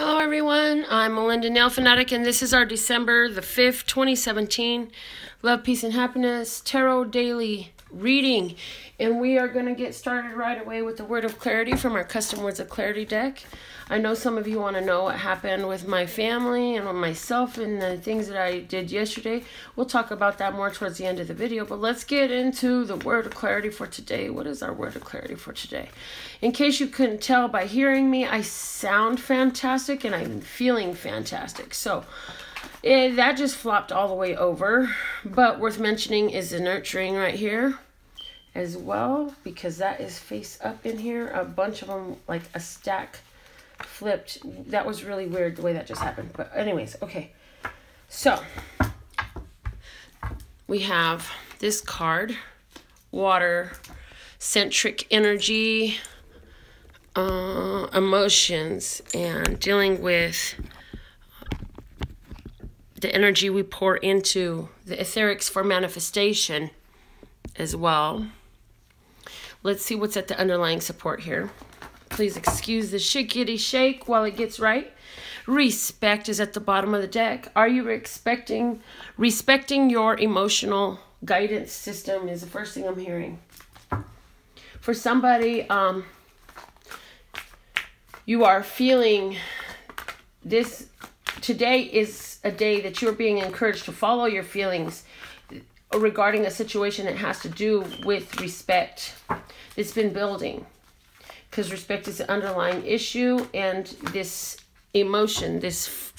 Hello everyone, I'm Melinda NailFanatic and this is our December the 5th, 2017 Love, Peace, and Happiness Tarot Daily Reading. And we are going to get started right away with the Word of Clarity from our Custom Words of Clarity deck. I know some of you want to know what happened with my family and with myself and the things that I did yesterday. We'll talk about that more towards the end of the video, but let's get into the Word of Clarity for today. What is our Word of Clarity for today? In case you couldn't tell by hearing me, I sound fantastic and I'm feeling fantastic. So that just flopped all the way over, but worth mentioning is the nurturing right here as well, because that is face up in here, a bunch of them, like a stack flipped. That was really weird the way that just happened, but anyways, okay. So we have this card, water, centric energy, emotions, and dealing with the energy we pour into the etherics for manifestation as well. Let's see what's at the underlying support here. Please excuse the shakety shake while it gets right. Respect is at the bottom of the deck. Are you respecting your emotional guidance system is the first thing I'm hearing. For somebody, you are feeling this. Today is a day that you're being encouraged to follow your feelings regarding a situation that has to do with respect. It's been building because respect is the underlying issue, and this emotion, this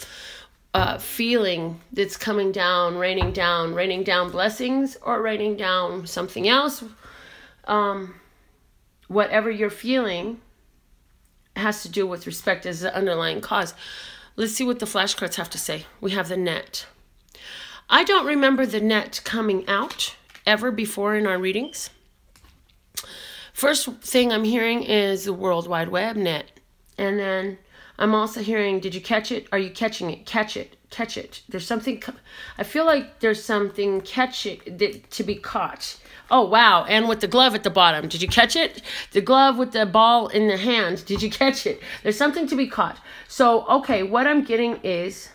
feeling that's coming down, raining down blessings or raining down something else. Whatever you're feeling has to do with respect as the underlying cause. Let's see what the flashcards have to say. We have the net. I don't remember the net coming out ever before in our readings. First thing I'm hearing is the World Wide Web net. And then I'm also hearing, did you catch it? Are you catching it? Catch it. Catch it. There's something, I feel like there's something to be caught. Oh, wow. And with the glove at the bottom, did you catch it? The glove with the ball in the hand, did you catch it? There's something to be caught. So, okay, what I'm getting is,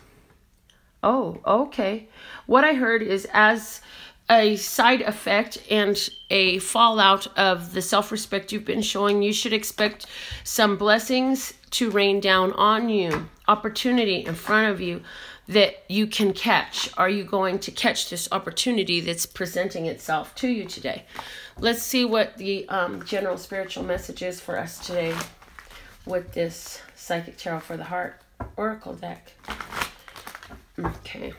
oh, okay. What I heard is, as a side effect and a fallout of the self-respect you've been showing, you should expect some blessings to rain down on you, opportunity in front of you that you can catch. Are you going to catch this opportunity that's presenting itself to you today? Let's see what the general spiritual message is for us today with this Psychic Tarot for the Heart Oracle deck. Okay.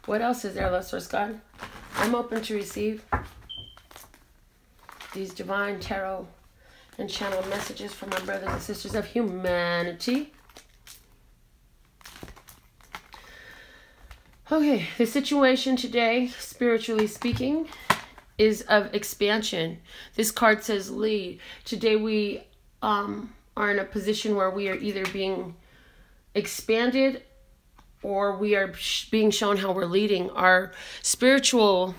What else is there, Love Source God? I'm open to receive these divine tarot and channel messages from my brothers and sisters of humanity. Okay, the situation today, spiritually speaking, is of expansion. This card says lead. Today we are in a position where we are either being expanded or we are being shown how we're leading. Our spiritual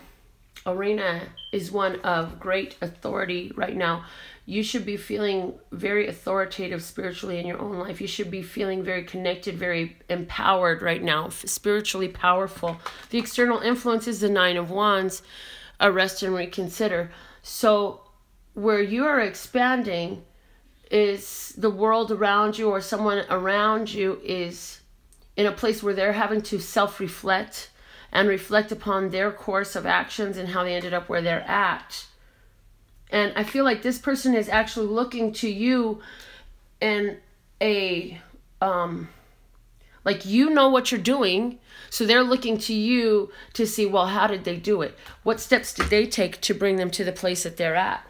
arena is one of great authority right now. You should be feeling very authoritative spiritually in your own life. You should be feeling very connected, very empowered right now, spiritually powerful. The external influence is the Nine of Wands, arrest and reconsider. So where you are expanding is the world around you, or someone around you is in a place where they're having to self-reflect and reflect upon their course of actions and how they ended up where they're at. And I feel like this person is actually looking to you in a, like, you know what you're doing. So they're looking to you to see, well, how did they do it? What steps did they take to bring them to the place that they're at?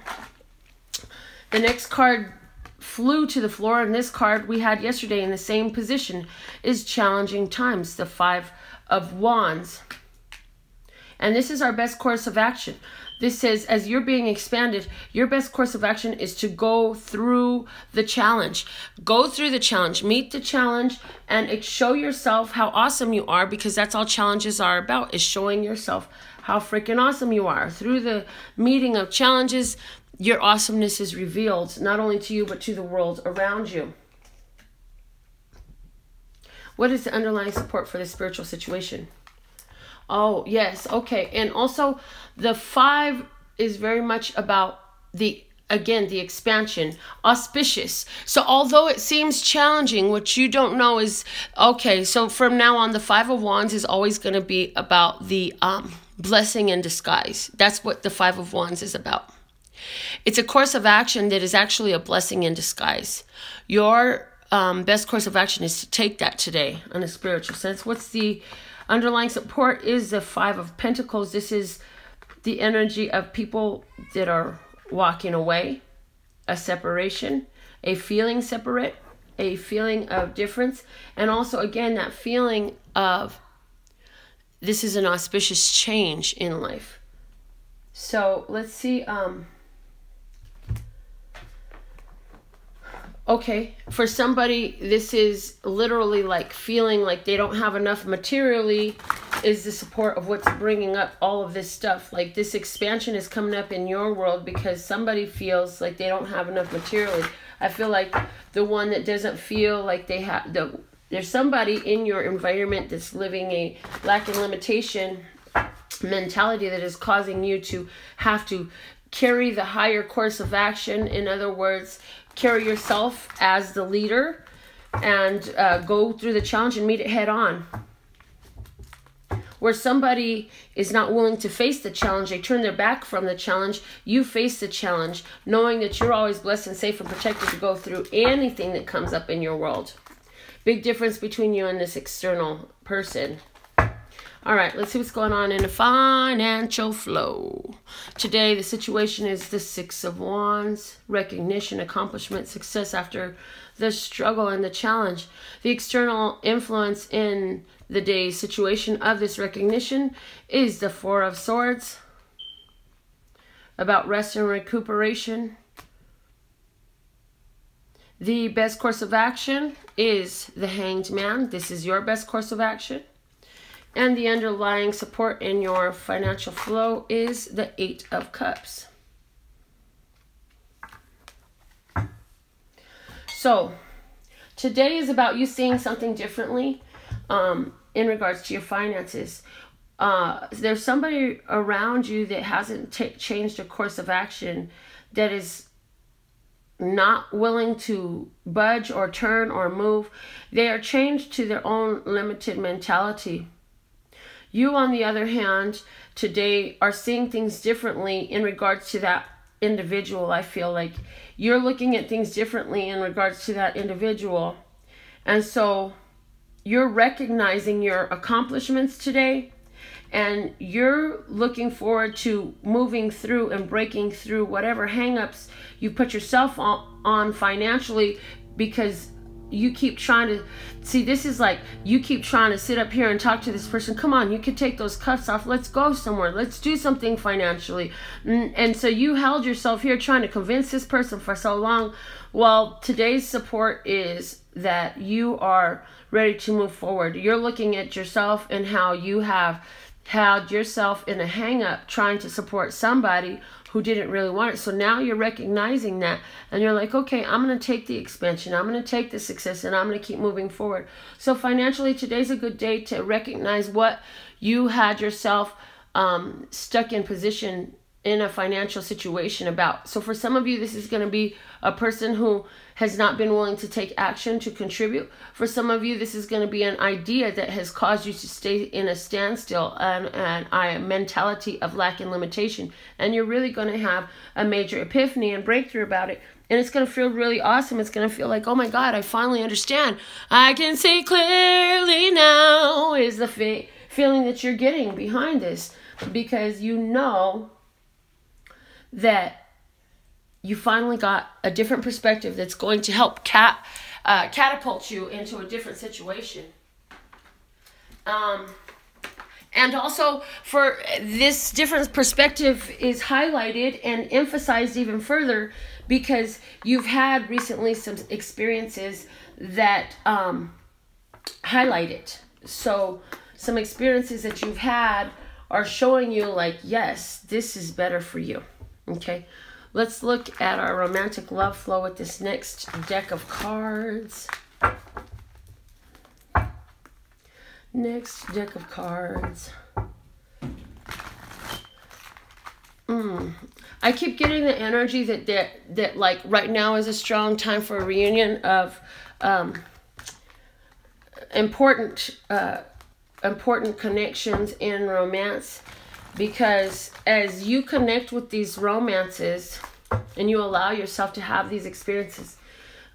The next card flew to the floor, and this card we had yesterday in the same position is challenging times, the Five of Wands. And this is our best course of action. This says, as you're being expanded, your best course of action is to go through the challenge. Go through the challenge, meet the challenge, and show yourself how awesome you are, because that's all challenges are about, is showing yourself how freaking awesome you are. Through the meeting of challenges, your awesomeness is revealed, not only to you, but to the world around you. What is the underlying support for the spiritual situation? Oh, yes. Okay. And also the 5 is very much about the expansion, auspicious. So although it seems challenging, what you don't know is, okay, so from now on, the 5 of Wands is always going to be about the blessing in disguise. That's what the 5 of Wands is about. It's a course of action that is actually a blessing in disguise. Your best course of action is to take that today in a spiritual sense. What's the underlying support is the 5 of Pentacles. This is the energy of people that are walking away, a separation, a feeling separate, a feeling of difference, and also again that feeling of this is an auspicious change in life. So let's see. Okay, for somebody, this is literally like feeling like they don't have enough materially is the support of what's bringing up all of this stuff. Like this expansion is coming up in your world because somebody feels like they don't have enough materially. I feel like the one that doesn't feel like they have, there's somebody in your environment that's living a lack and limitation mentality that is causing you to have to carry the higher course of action. In other words, carry yourself as the leader and go through the challenge and meet it head on. Where somebody is not willing to face the challenge, they turn their back from the challenge, you face the challenge, knowing that you're always blessed and safe and protected to go through anything that comes up in your world. Big difference between you and this external person. All right, let's see what's going on in the financial flow. Today, the situation is the 6 of Wands, recognition, accomplishment, success after the struggle and the challenge. The external influence in the day's situation of this recognition is the 4 of Swords, about rest and recuperation. The best course of action is the Hanged Man. This is your best course of action. And the underlying support in your financial flow is the 8 of Cups. So, today is about you seeing something differently in regards to your finances. There's somebody around you that hasn't changed a course of action, that is not willing to budge or turn or move. They are changed to their own limited mentality. You, on the other hand, today are seeing things differently in regards to that individual. I feel like you're looking at things differently in regards to that individual. And so you're recognizing your accomplishments today, and you're looking forward to moving through and breaking through whatever hangups you put yourself on financially, because you keep trying to see, this is like you keep trying to sit up here and talk to this person. Come on, you could take those cuffs off. Let's go somewhere. Let's do something financially. And so you held yourself here trying to convince this person for so long. Well, today's support is that you are ready to move forward. You're looking at yourself and how you have had yourself in a hang up trying to support somebody who didn't really want it. So now you're recognizing that, and you're like, okay, I'm going to take the expansion, I'm going to take the success, and I'm going to keep moving forward. So financially, today's a good day to recognize what you had yourself stuck in position in a financial situation about. So for some of you, this is going to be a person who has not been willing to take action to contribute. For some of you, this is going to be an idea that has caused you to stay in a standstill and a mentality of lack and limitation. And you're really going to have a major epiphany and breakthrough about it. And it's going to feel really awesome. It's going to feel like, oh my God, I finally understand. I can see clearly now is the feeling that you're getting behind this, because you know that you finally got a different perspective that's going to help catapult you into a different situation. And also, for this different perspective is highlighted and emphasized even further because you've had recently some experiences that highlight it. So some experiences that you've had are showing you like, yes, this is better for you. Okay, let's look at our romantic love flow with this next deck of cards. Next deck of cards. I keep getting the energy that like right now is a strong time for a reunion of important connections in romance, because as you connect with these romances and you allow yourself to have these experiences,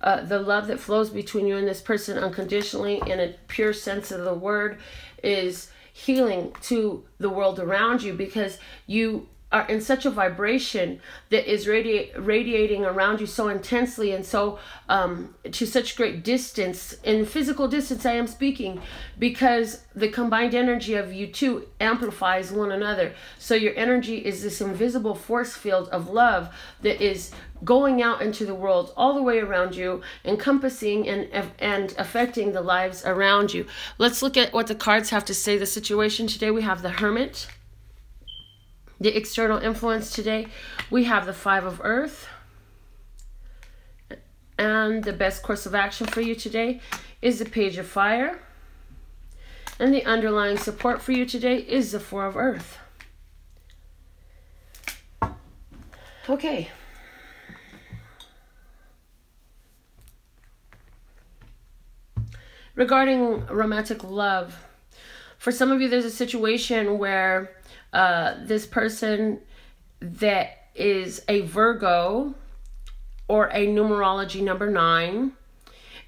the love that flows between you and this person unconditionally in a pure sense of the word is healing to the world around you, because you are in such a vibration that is radiating around you so intensely and so to such great distance, in physical distance I am speaking, because the combined energy of you two amplifies one another. So your energy is this invisible force field of love that is going out into the world all the way around you, encompassing and affecting the lives around you. Let's look at what the cards have to say. The situation today, we have the Hermit. The external influence today, we have the Five of Earth. And the best course of action for you today is the Page of Fire. And the underlying support for you today is the Four of Earth. Okay. Regarding romantic love, for some of you, there's a situation where this person that is a Virgo or a numerology number 9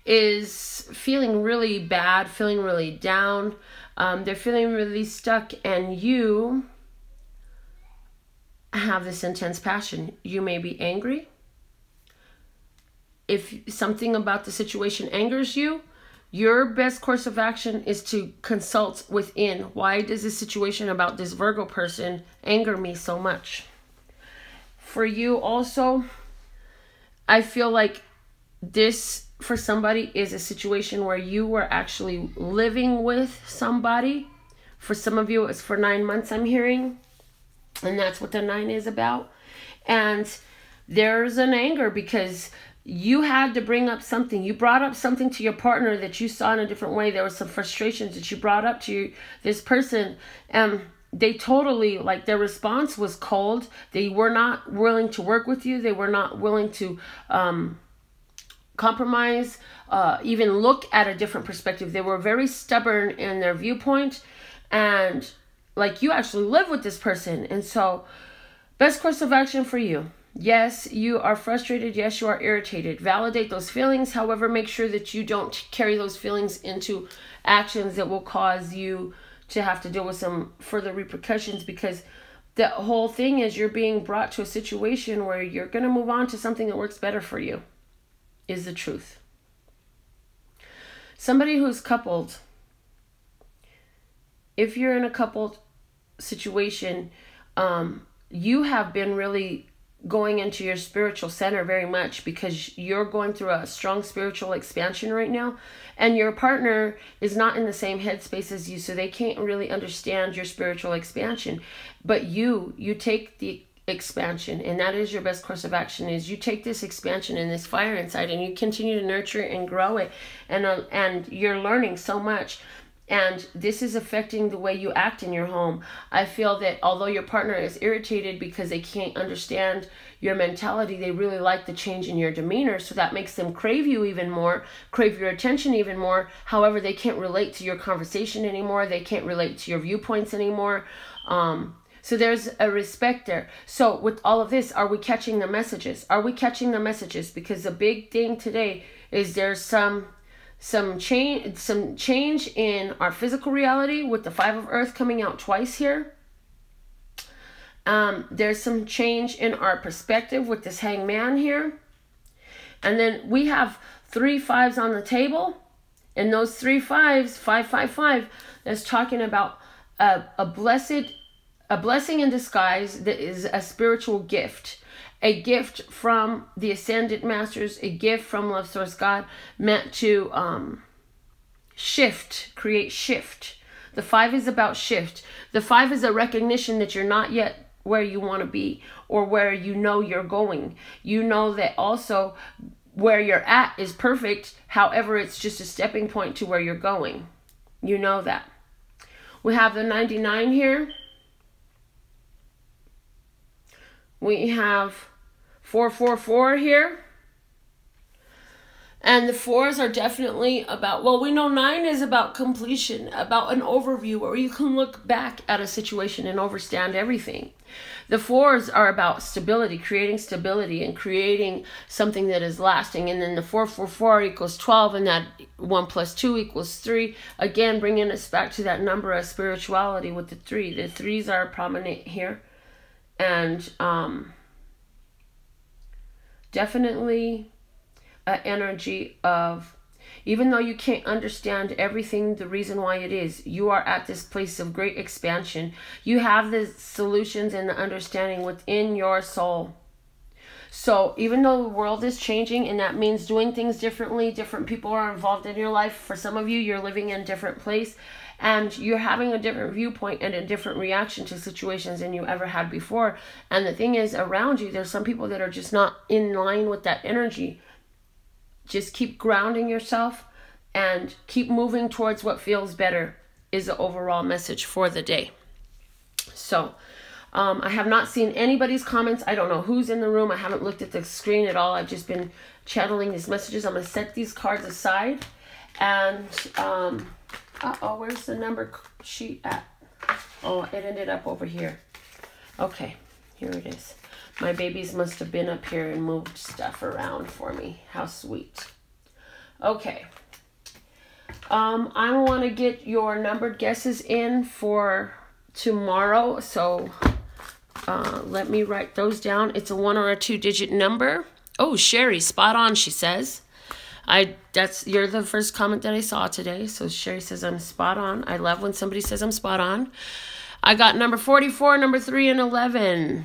is feeling really bad, feeling really down. They're feeling really stuck, and you have this intense passion. You may be angry. If something about the situation angers you, your best course of action is to consult within. Why does this situation about this Virgo person anger me so much? For you also, I feel like this, for somebody, is a situation where you were actually living with somebody. For some of you, it's for 9 months, I'm hearing. And that's what the 9 is about. And there's an anger because you had to bring up something. You brought up something to your partner that you saw in a different way. There were some frustrations that you brought up to this person. And they totally, like, their response was cold. They were not willing to work with you. They were not willing to compromise, even look at a different perspective. They were very stubborn in their viewpoint. And, like, you actually live with this person. And so, best course of action for you. Yes, you are frustrated. Yes, you are irritated. Validate those feelings. However, make sure that you don't carry those feelings into actions that will cause you to have to deal with some further repercussions, because the whole thing is you're being brought to a situation where you're going to move on to something that works better for you, is the truth. Somebody who's coupled, if you're in a coupled situation, you have been really going into your spiritual center very much, because you're going through a strong spiritual expansion right now, and your partner is not in the same headspace as you, so they can't really understand your spiritual expansion. But you take the expansion, and that is your best course of action, is you take this expansion and this fire inside, and you continue to nurture it and grow it, and you're learning so much. And this is affecting the way you act in your home. I feel that although your partner is irritated because they can't understand your mentality, they really like the change in your demeanor. So that makes them crave you even more, crave your attention even more. However, they can't relate to your conversation anymore. They can't relate to your viewpoints anymore. So there's a respect there. So with all of this, are we catching the messages? Are we catching the messages? Because the big thing today is there's some change in our physical reality with the Five of Earth coming out twice here. There's some change in our perspective with this Hangman here. And then we have 3 5s on the table. And those 3 5s, 5, 5, 5, that's talking about a blessing in disguise that is a spiritual gift. A gift from the Ascended Masters, a gift from Love Source God, meant to create shift. The 5 is about shift. The 5 is a recognition that you're not yet where you want to be, or where you know you're going. You know that also where you're at is perfect. However, it's just a stepping point to where you're going. You know that. We have the 99 here. We have 444 here. And the 4s are definitely about, well, we know 9 is about completion, about an overview where you can look back at a situation and understand everything. The 4s are about stability, creating stability and creating something that is lasting. And then the 444 equals 12, and that 1 plus 2 equals 3. Again, bringing us back to that number of spirituality with the 3. The 3s are prominent here. And definitely an energy of, even though you can't understand everything, the reason why it is, you are at this place of great expansion. You have the solutions and the understanding within your soul. So even though the world is changing, and that means doing things differently, different people are involved in your life. For some of you, you're living in a different place, and you're having a different viewpoint and a different reaction to situations than you ever had before. And the thing is, around you, there's some people that are just not in line with that energy. Just keep grounding yourself and keep moving towards what feels better is the overall message for the day. So I have not seen anybody's comments. I don't know who's in the room. I haven't looked at the screen at all. I've just been channeling these messages. I'm going to set these cards aside. And, uh-oh, where's the number sheet at? Oh, it ended up over here. Okay, here it is. My babies must have been up here and moved stuff around for me. How sweet. Okay. I want to get your numbered guesses in for tomorrow. So let me write those down. It's a 1 or a 2-digit number. Oh, Sherry, spot on, she says. You're the first comment that I saw today. So Sherry says I'm spot on. I love when somebody says I'm spot on. I got number 44, number 3, and 11.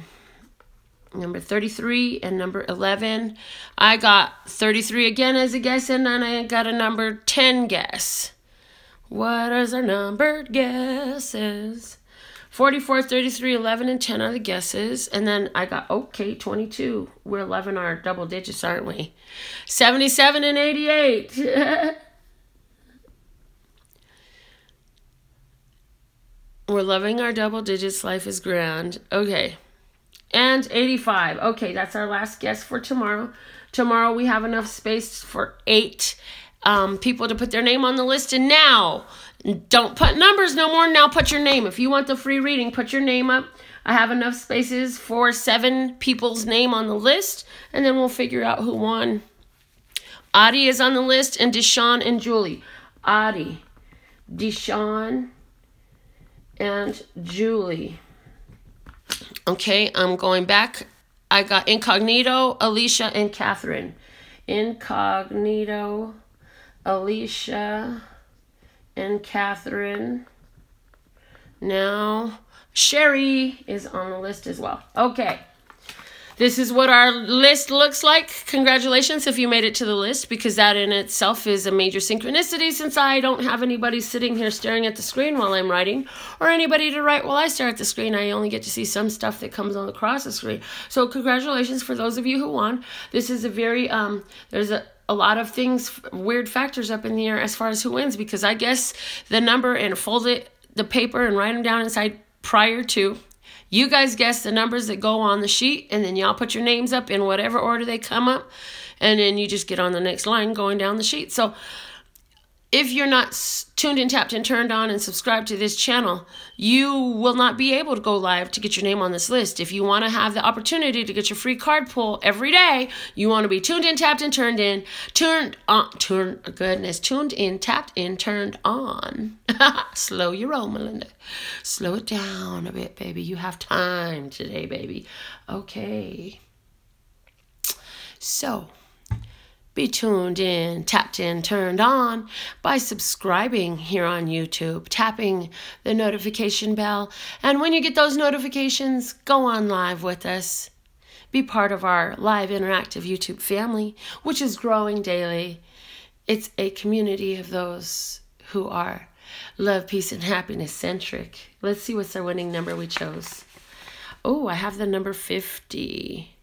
Number 33 and number 11. I got 33 again as a guess, and then I got a number 10 guess. What is our numbered guesses? 44, 33, 11, and 10 are the guesses. And then I got, okay, 22. We're 11 are double digits, aren't we? 77 and 88. We're loving our double digits. Life is grand. Okay. And 85. Okay, that's our last guess for tomorrow. Tomorrow we have enough space for 8 people to put their name on the list. And now, don't put numbers no more. Now put your name. If you want the free reading, put your name up. I have enough spaces for 7 people's name on the list. And then we'll figure out who won. Audie is on the list, and Deshawn and Julie. Audie, Deshawn, and Julie. Okay, I'm going back. I got Incognito, Alicia, and Catherine. Incognito, Alicia, and Catherine. Now, Sherry is on the list as well. Okay. This is what our list looks like. Congratulations if you made it to the list, because that in itself is a major synchronicity, since I don't have anybody sitting here staring at the screen while I'm writing, or anybody to write while I stare at the screen. I only get to see some stuff that comes on across the screen. So congratulations for those of you who won. This is a very, there's a lot of things, weird factors up in the air as far as who wins, because I guess the number and fold the paper and write them down inside prior to. You guys guess the numbers that go on the sheet, and then y'all put your names up in whatever order they come up, and then you just get on the next line going down the sheet. So if you're not tuned in, tapped in, turned on, and subscribed to this channel, you will not be able to go live to get your name on this list. If you want to have the opportunity to get your free card pull every day, you want to be tuned in, tapped in, turned in, tuned in, tapped in, turned on. Slow your roll, Melinda. Slow it down a bit, baby. You have time today, baby. Okay. So, be tuned in, tapped in, turned on by subscribing here on YouTube, tapping the notification bell. And when you get those notifications, go on live with us. Be part of our live interactive YouTube family, which is growing daily. It's a community of those who are love, peace, and happiness centric. Let's see what's our winning number we chose. Oh, I have the number 50.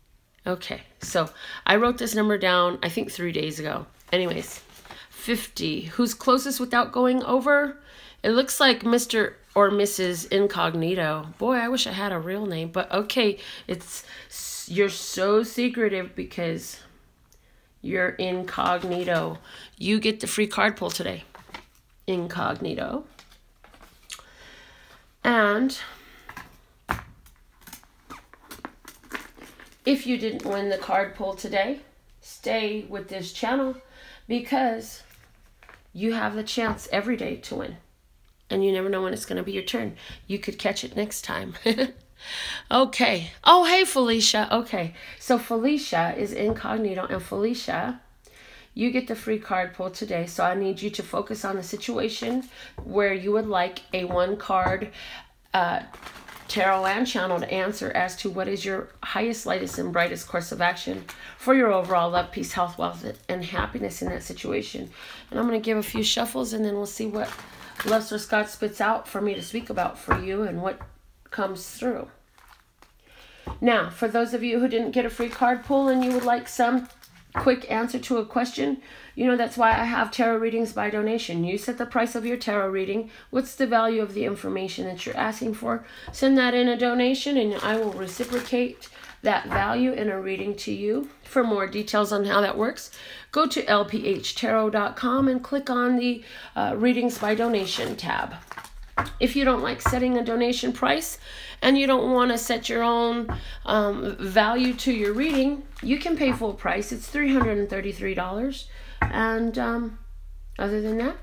Okay, so I wrote this number down, I think 3 days ago. Anyways, 50. Who's closest without going over? It looks like Mr. or Mrs. Incognito. Boy, I wish I had a real name, but okay, you're so secretive because you're incognito. You get the free card pull today. Incognito. And if you didn't win the card pull today, stay with this channel because you have the chance every day to win. And you never know when it's going to be your turn. You could catch it next time. Okay. Oh, hey, Felicia. Okay. So Felicia is incognito. And Felicia, you get the free card pull today. So I need you to focus on the situation where you would like a one-card tarot and channel to answer as to what is your highest, lightest, and brightest course of action for your overall love, peace, health, wealth, and happiness in that situation. And I'm going to give a few shuffles, and then we'll see what Love Sir Scott spits out for me to speak about for you and what comes through. Now, for those of you who didn't get a free card pull and you would like some quick answer to a question, you know that's why I have tarot readings by donation. You set the price of your tarot reading. What's the value of the information that you're asking for? Send that in a donation and I will reciprocate that value in a reading to you. For more details on how that works, go to lphtarot.com and click on the readings by donation tab. If you don't like setting a donation price and you don't want to set your own value to your reading, you can pay full price. It's $333. And other than that,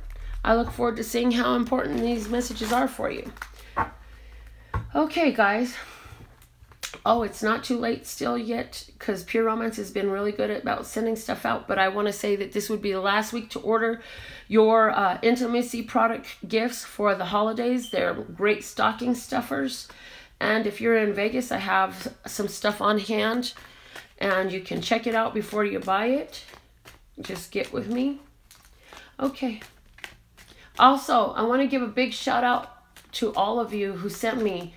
I look forward to seeing how important these messages are for you. Okay, guys. Oh, it's not too late still yet because Pure Romance has been really good about sending stuff out. But I want to say that this would be the last week to order your intimacy product gifts for the holidays. They're great stocking stuffers. And if you're in Vegas, I have some stuff on hand. And you can check it out before you buy it. Just get with me. Okay. Also, I want to give a big shout out to all of you who sent me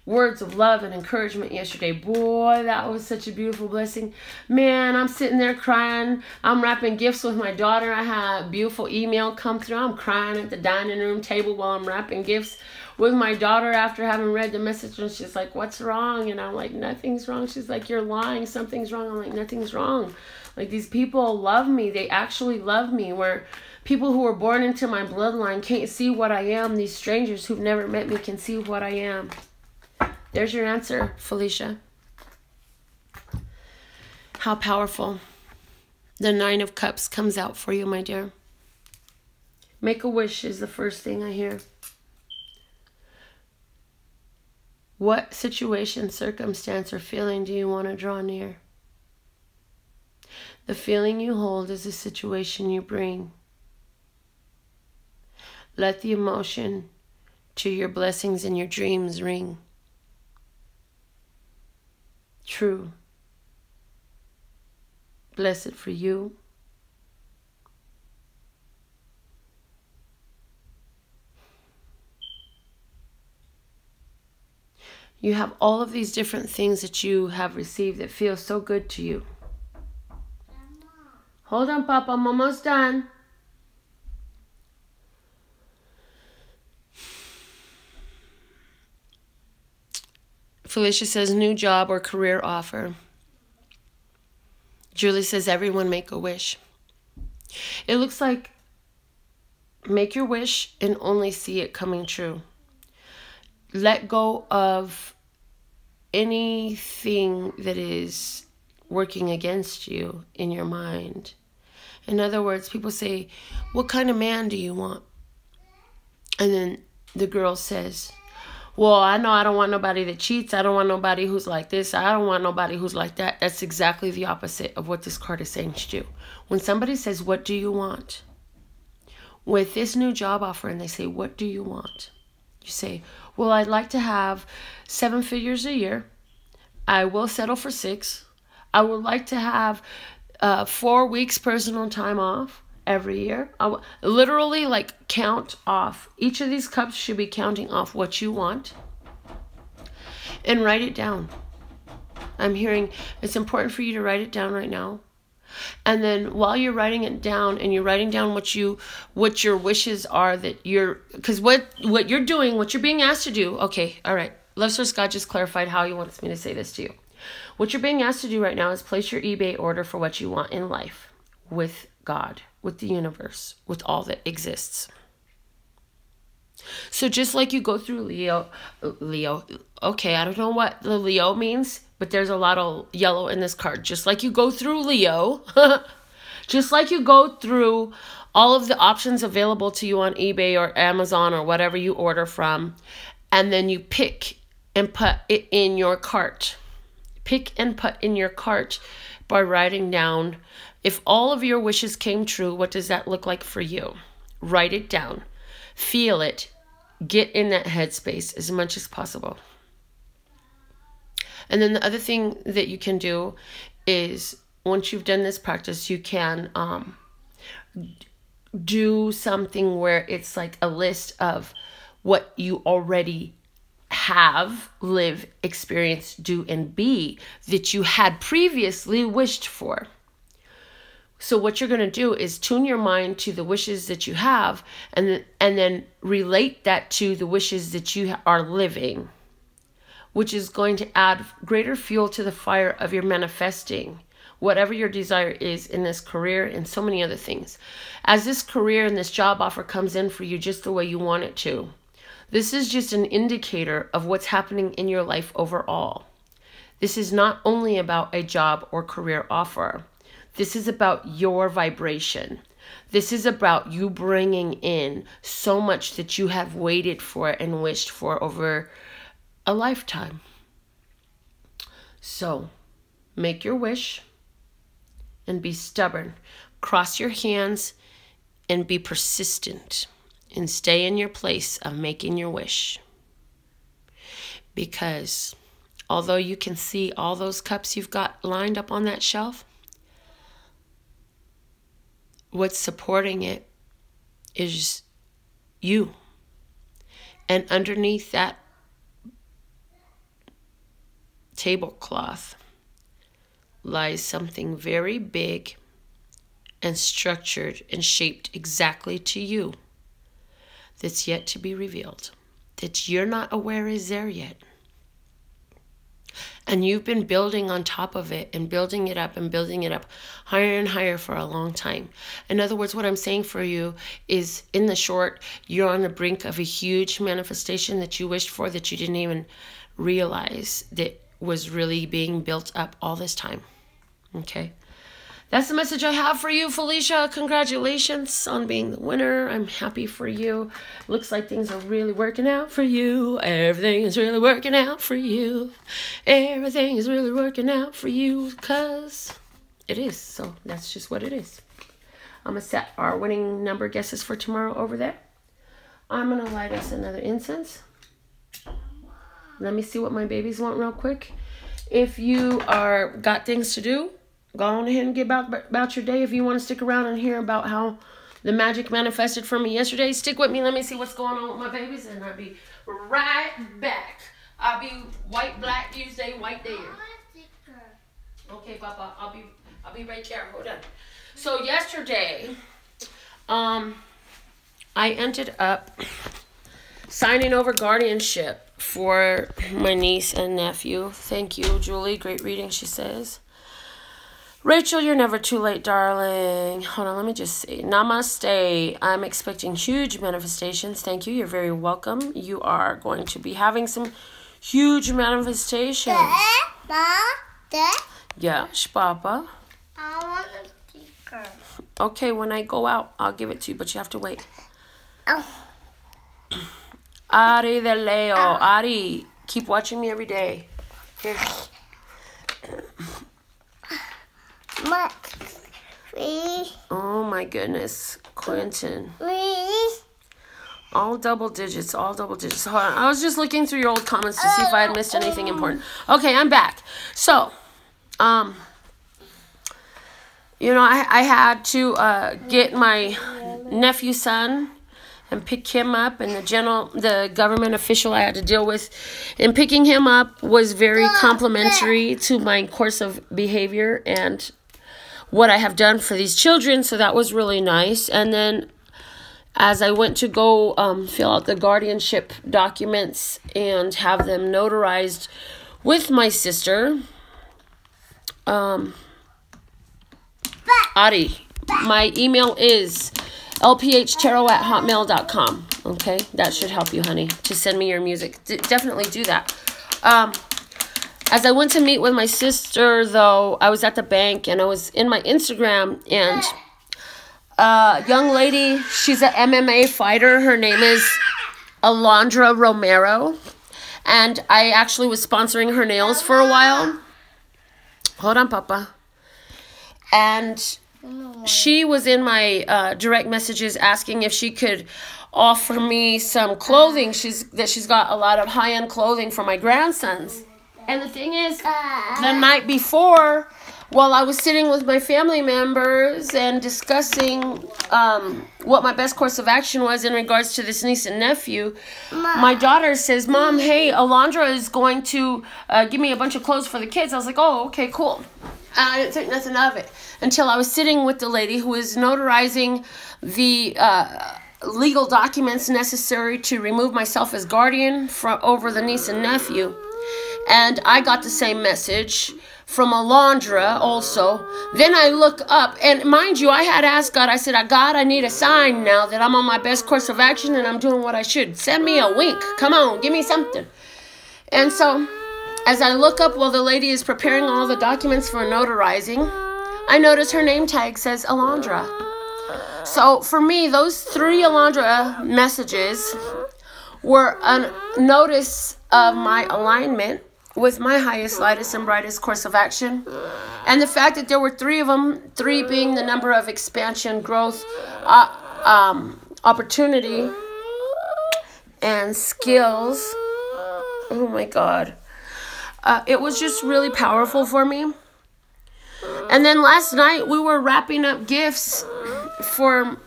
words of love and encouragement yesterday. Boy, that was such a beautiful blessing. Man, I'm sitting there crying. I'm wrapping gifts with my daughter. I had a beautiful email come through. I'm crying at the dining room table while I'm wrapping gifts with my daughter after having read the message. And she's like, what's wrong? And I'm like, nothing's wrong. She's like, you're lying. Something's wrong. I'm like, nothing's wrong. Like, these people love me. They actually love me. Where people who were born into my bloodline can't see what I am. These strangers who've never met me can see what I am. There's your answer, Felicia. How powerful. The Nine of Cups comes out for you, my dear. Make a wish is the first thing I hear. What situation, circumstance, or feeling do you want to draw near? The feeling you hold is the situation you bring. Let the emotion to your blessings and your dreams ring. True. Blessed for you. You have all of these different things that you have received that feel so good to you. Hold on, Papa. I'm almost done. Felicia says, new job or career offer. Julie says, everyone make a wish. It looks like make your wish and only see it coming true. Let go of anything that is working against you in your mind. In other words, people say, what kind of man do you want? And then the girl says, well, I know I don't want nobody that cheats. I don't want nobody who's like this. I don't want nobody who's like that. That's exactly the opposite of what this card is saying to do. When somebody says, what do you want? With this new job offer and they say, what do you want? You say, well, I'd like to have 7 figures a year. I will settle for 6. I would like to have 4 weeks personal time off every year. Literally, like, count off. Each of these cups should be counting off what you want. And write it down. I'm hearing it's important for you to write it down right now. And then while you're writing it down, and you're writing down what your wishes are, because what you're doing, what you're being asked to do. Okay, all right. Love Source God just clarified how he wants me to say this to you. What you're being asked to do right now is place your eBay order for what you want in life with God, with the universe, with all that exists. So just like you go through Leo, okay, I don't know what the Leo means, but there's a lot of yellow in this card. Just like you go through Leo, just like you go through all of the options available to you on eBay or Amazon or whatever you order from, and then you pick and put it in your cart. Pick and put in your cart by writing down, if all of your wishes came true, what does that look like for you? Write it down. Feel it. Get in that headspace as much as possible. And then the other thing that you can do is, once you've done this practice, you can do something where it's like a list of what you already have, live, experience, do, and be that you had previously wished for. So what you're going to do is tune your mind to the wishes that you have, and then relate that to the wishes that you are living, which is going to add greater fuel to the fire of your manifesting whatever your desire is in this career and so many other things. As this career and this job offer comes in for you just the way you want it to, this is just an indicator of what's happening in your life overall. This is not only about a job or career offer. This is about your vibration. This is about you bringing in so much that you have waited for and wished for over a lifetime. So, make your wish and be stubborn. Cross your hands and be persistent. And stay in your place of making your wish. Because although you can see all those cups you've got lined up on that shelf, what's supporting it is you. And underneath that tablecloth lies something very big and structured and shaped exactly to you, that's yet to be revealed, that you're not aware is there yet. And you've been building on top of it and building it up and building it up higher and higher for a long time. In other words, what I'm saying for you is, in the short, you're on the brink of a huge manifestation that you wished for, that you didn't even realize that was really being built up all this time. Okay? That's the message I have for you, Felicia. Congratulations on being the winner. I'm happy for you. Looks like things are really working out for you. Everything is really working out for you. Everything is really working out for you, because it is. So that's just what it is. I'm going to set our winning number guesses for tomorrow over there. I'm going to light us another incense. Let me see what my babies want real quick. If you got things to do, go on ahead and get about your day. If you want to stick around and hear about how the magic manifested for me yesterday, stick with me. Let me see what's going on with my babies, and I'll be right back. I'll be white, black, Tuesday, white there. Okay, Papa, I'll be right there. Hold on. So yesterday, I ended up signing over guardianship for my niece and nephew. Thank you, Julie. Great reading, she says. Rachel, you're never too late, darling. Hold on, let me just say, namaste. I'm expecting huge manifestations. Thank you. You're very welcome. You are going to be having some huge manifestations. Yes, Papa. I want a sticker. Okay, when I go out, I'll give it to you, but you have to wait. Oh. Ari de Leo. Ari, keep watching me every day. Here. Oh my goodness, Quentin. All double digits, all double digits. Hold on, I was just looking through your old comments to see if I had missed anything important. Okay, I'm back. So, you know, I had to get my nephew's son and pick him up, and the government official I had to deal with in picking him up was very complimentary to my course of behavior and what I have done for these children. So that was really nice. And then as I went to go fill out the guardianship documents and have them notarized with my sister, Adi, my email is lphtarot@hotmail.com. Okay, that should help you, honey, to send me your music. Definitely do that. As I went to meet with my sister, though, I was at the bank and I was in my Instagram, and a young lady, she's an MMA fighter. Her name is Alondra Romero, and I actually was sponsoring her nails for a while. Hold on, Papa. And she was in my direct messages asking if she could offer me some clothing. She's got a lot of high-end clothing for my grandsons. And the thing is, the night before, while I was sitting with my family members and discussing what my best course of action was in regards to this niece and nephew, my daughter says, Mom, hey, Alondra is going to give me a bunch of clothes for the kids. I was like, oh, okay, cool. I didn't think nothing of it until I was sitting with the lady who was notarizing the legal documents necessary to remove myself as guardian over the niece and nephew. And I got the same message from Alondra also. Then I look up, and mind you, I had asked God, I said, God, I need a sign now that I'm on my best course of action and I'm doing what I should. Send me a wink. Come on, give me something. And so as I look up while the lady is preparing all the documents for notarizing, I notice her name tag says Alondra. So for me, those 3 Alondra messages were a notice of my alignment with my highest, lightest, and brightest course of action. And the fact that there were 3 of them, 3 being the number of expansion, growth, opportunity, and skills. Oh my God. It was just really powerful for me. And then last night we were wrapping up gifts for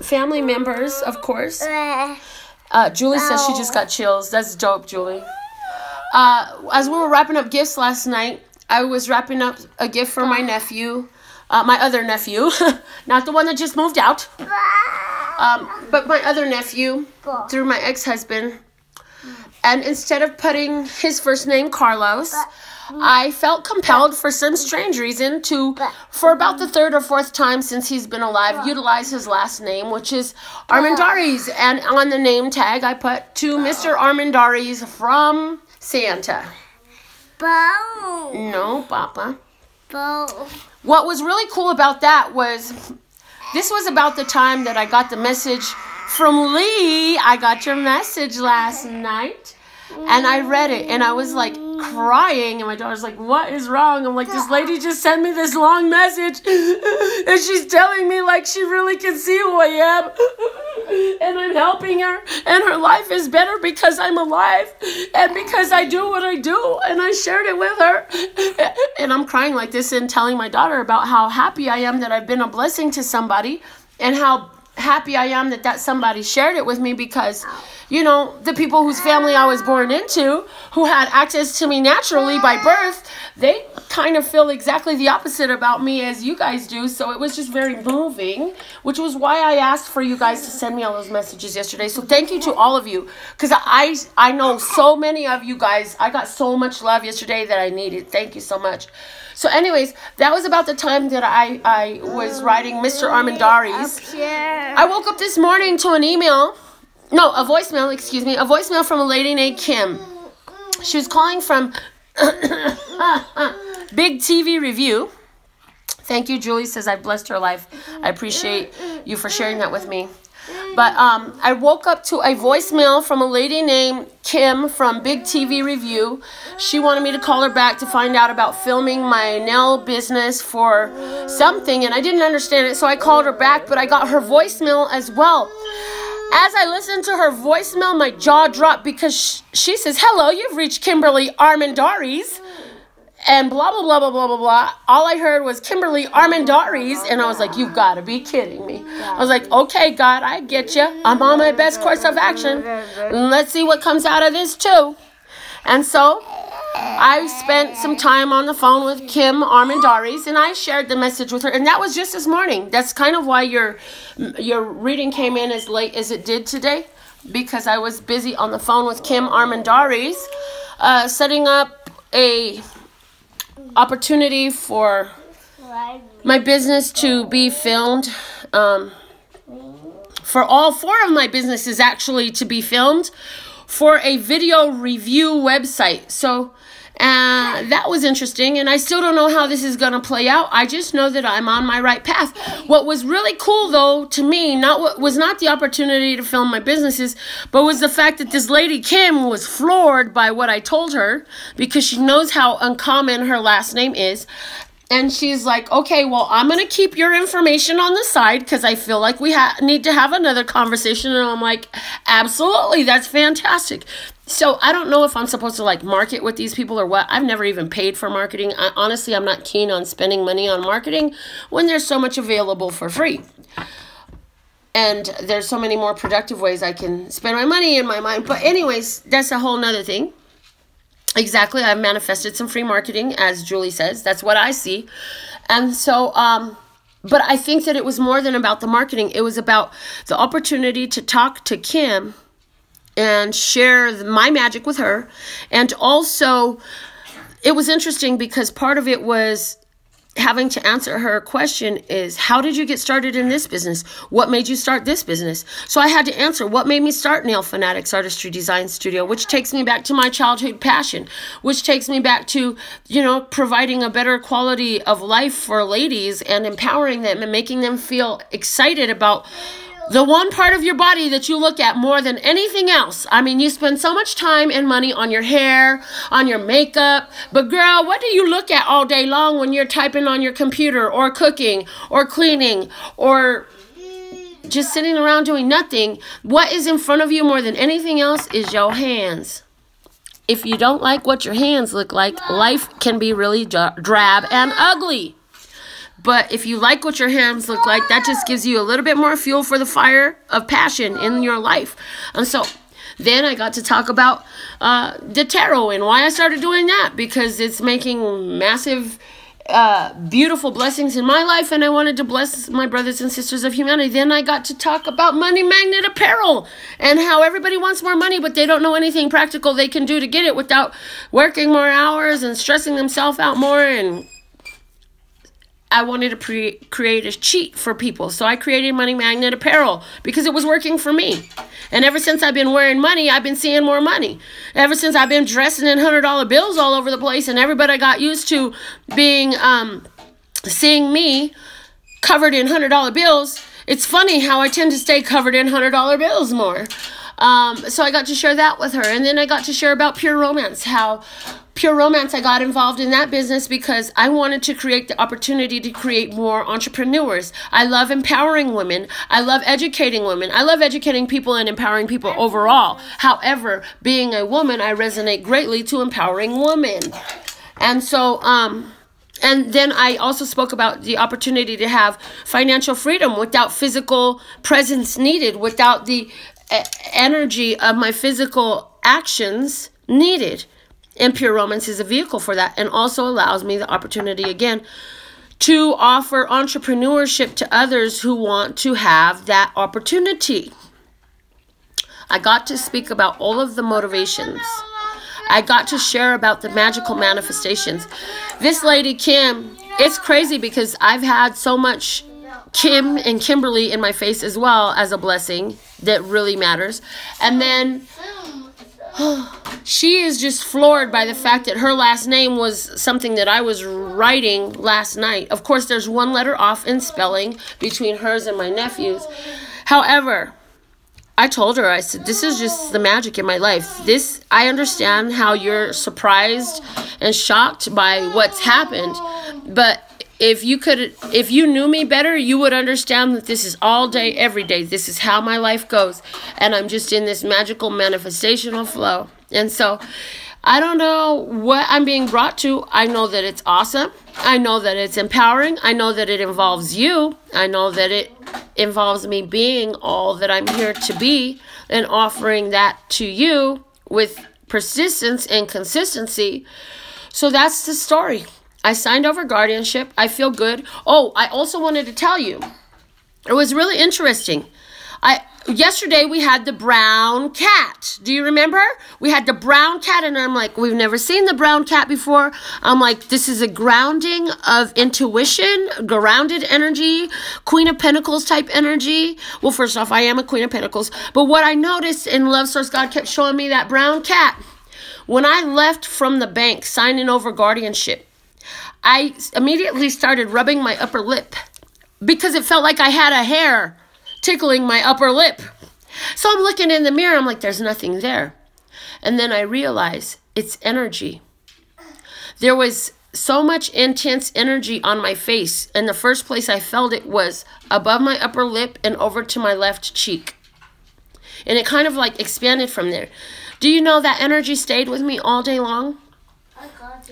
family members, of course. Julie says she just got chills. That's dope, Julie. As we were wrapping up gifts last night, I was wrapping up a gift for my nephew, my other nephew, not the one that just moved out, but my other nephew through my ex-husband. And instead of putting his first name, Carlos, I felt compelled for some strange reason to, for about the 3rd or 4th time since he's been alive, utilize his last name, which is Armendariz. And on the name tag, I put to Mr. Armendariz from Santa. Bo. No, Papa. Bo. What was really cool about that was, this was about the time that I got the message from Lee. I got your message last night. And I read it, and I was like crying, and my daughter's like, what is wrong? I'm like, this lady just sent me this long message, and she's telling me like she really can see who I am, and I'm helping her, and her life is better because I'm alive, and because I do what I do, and I shared it with her. And I'm crying like this and telling my daughter about how happy I am that I've been a blessing to somebody, and how happy I am that somebody shared it with me, because you know, the people whose family I was born into, who had access to me naturally by birth, they kind of feel exactly the opposite about me as you guys do. So it was just very moving, which was why I asked for you guys to send me all those messages yesterday. So thank you to all of you, because I know so many of you guys. I got so much love yesterday that I needed. Thank you so much. So anyways, that was about the time that I was writing Mr. Armendariz. I woke up this morning to a voicemail, a voicemail from a lady named Kim. She was calling from Big TV Review. Thank you, Julie says I blessed her life. I appreciate you for sharing that with me. But I woke up to a voicemail from a lady named Kim from Big TV Review. She wanted me to call her back to find out about filming my nail business for something, and I didn't understand it, so I called her back, but I got her voicemail as well. As I listened to her voicemail, my jaw dropped, because she says, hello, you've reached Kimberly Armendariz, and blah, blah, blah, blah, blah, blah, blah. All I heard was Kimberly Armendariz, and I was like, you've got to be kidding me. I was like, okay, God, I get you. I'm on my best course of action. Let's see what comes out of this, too. And so I spent some time on the phone with Kim Armandaris, and I shared the message with her, and that was just this morning. That's kind of why your reading came in as late as it did today, because I was busy on the phone with Kim Armandaris, setting up a opportunity for my business to be filmed, for all 4 of my businesses actually to be filmed for a video review website. So that was interesting, and I still don't know how this is going to play out. I just know that I'm on my right path. What was really cool, though, to me, was not the opportunity to film my businesses, but was the fact that this lady, Kim, was floored by what I told her, because she knows how uncommon her last name is. And she's like, okay, well, I'm going to keep your information on the side because I feel like we need to have another conversation. And I'm like, absolutely, that's fantastic. So I don't know if I'm supposed to like market with these people or what. I've never even paid for marketing. Honestly, I'm not keen on spending money on marketing when there's so much available for free. And there's so many more productive ways I can spend my money in my mind. But anyways, that's a whole nother thing. Exactly, I've manifested some free marketing, as Julie says. That's what I see. And so, but I think that it was more than about the marketing. It was about the opportunity to talk to Kim and share my magic with her. And also, it was interesting because part of it was having to answer her question is, how did you get started in this business? What made you start this business? So I had to answer, what made me start NailFanatic's Artistry Design Studio, which takes me back to my childhood passion, which takes me back to, you know, providing a better quality of life for ladies and empowering them and making them feel excited about the one part of your body that you look at more than anything else. I mean, you spend so much time and money on your hair, on your makeup, but girl, what do you look at all day long when you're typing on your computer or cooking or cleaning or just sitting around doing nothing? What is in front of you more than anything else is your hands. If you don't like what your hands look like, life can be really drab and ugly. But if you like what your hands look like, that just gives you a little bit more fuel for the fire of passion in your life. And so then I got to talk about the tarot and why I started doing that, because it's making massive, beautiful blessings in my life, and I wanted to bless my brothers and sisters of humanity. Then I got to talk about money magnet apparel and how everybody wants more money, but they don't know anything practical they can do to get it without working more hours and stressing themselves out more. And I wanted to create a cheat for people. So I created Money Magnet Apparel because it was working for me. And ever since I've been wearing money, I've been seeing more money. Ever since I've been dressing in $100 bills all over the place, and everybody got used to being, seeing me covered in $100 bills, it's funny how I tend to stay covered in $100 bills more. So I got to share that with her. And then I got to share about Pure Romance, how Pure Romance, I got involved in that business because I wanted to create the opportunity to create more entrepreneurs. I love empowering women. I love educating women. I love educating people and empowering people overall. However, being a woman, I resonate greatly to empowering women. And so, and then I also spoke about the opportunity to have financial freedom without physical presence needed, without the energy of my physical actions needed. And Pure Romance is a vehicle for that, and also allows me the opportunity again to offer entrepreneurship to others who want to have that opportunity. I got to speak about all of the motivations. I got to share about the magical manifestations. This lady, Kim, it's crazy because I've had so much Kim and Kimberly in my face as well as a blessing that really matters. And then she is just floored by the fact that her last name was something that I was writing last night. Of course, there's one letter off in spelling between hers and my nephew's. However, I told her, I said, this is just the magic in my life. I understand how you're surprised and shocked by what's happened, but if you knew me better, you would understand that this is all day, every day. This is how my life goes. And I'm just in this magical manifestational flow. And so I don't know what I'm being brought to. I know that it's awesome. I know that it's empowering. I know that it involves you. I know that it involves me being all that I'm here to be and offering that to you with persistence and consistency. So that's the story. I signed over guardianship. I feel good. Oh, I also wanted to tell you, it was really interesting. Yesterday we had the brown cat. Do you remember? We had the brown cat, and I'm like, we've never seen the brown cat before. I'm like, this is a grounding of intuition, grounded energy, Queen of Pentacles type energy. Well, first off, I am a Queen of Pentacles. But what I noticed in Love Source, God kept showing me that brown cat. When I left from the bank signing over guardianship, I immediately started rubbing my upper lip because it felt like I had a hair tickling my upper lip. So I'm looking in the mirror. I'm like, there's nothing there. And then I realized it's energy. There was so much intense energy on my face. And the first place I felt it was above my upper lip and over to my left cheek. And it kind of like expanded from there. Do you know that energy stayed with me all day long?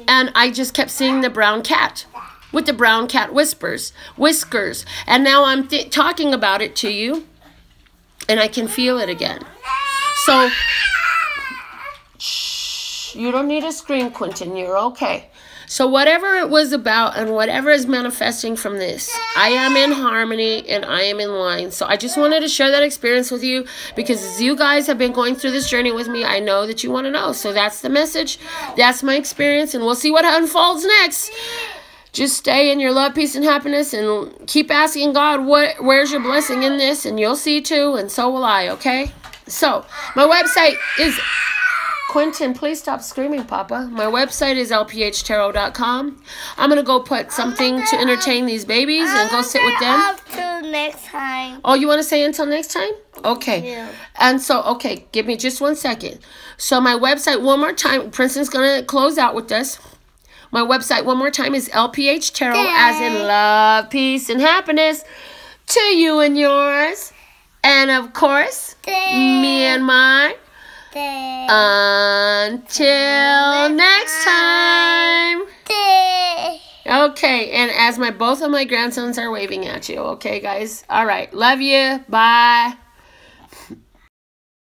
And I just kept seeing the brown cat with the brown cat whiskers. And now I'm talking about it to you, and I can feel it again. So, shh, you don't need to scream, Quentin. You're okay. So whatever it was about and whatever is manifesting from this, I am in harmony and I am in line. So I just wanted to share that experience with you because as you guys have been going through this journey with me, I know that you want to know. So that's the message. That's my experience, and we'll see what unfolds next. Just stay in your love, peace, and happiness, and keep asking God, where's your blessing in this? And you'll see too, and so will I, okay? So my website is... Quentin, please stop screaming, Papa. My website is lphtarot.com. I'm going to go put something to entertain these babies and go sit with them. Until next time. Oh, you want to say until next time? Okay. Yeah. And so, okay, give me just 1 second. So my website, one more time, Princeton's going to close out with us. My website, one more time, is lphtarot, as in love, peace, and happiness to you and yours. And, of course, me and mine. Until next time. Okay, and as both of my grandsons are waving at you. Okay, guys. All right. Love you. Bye.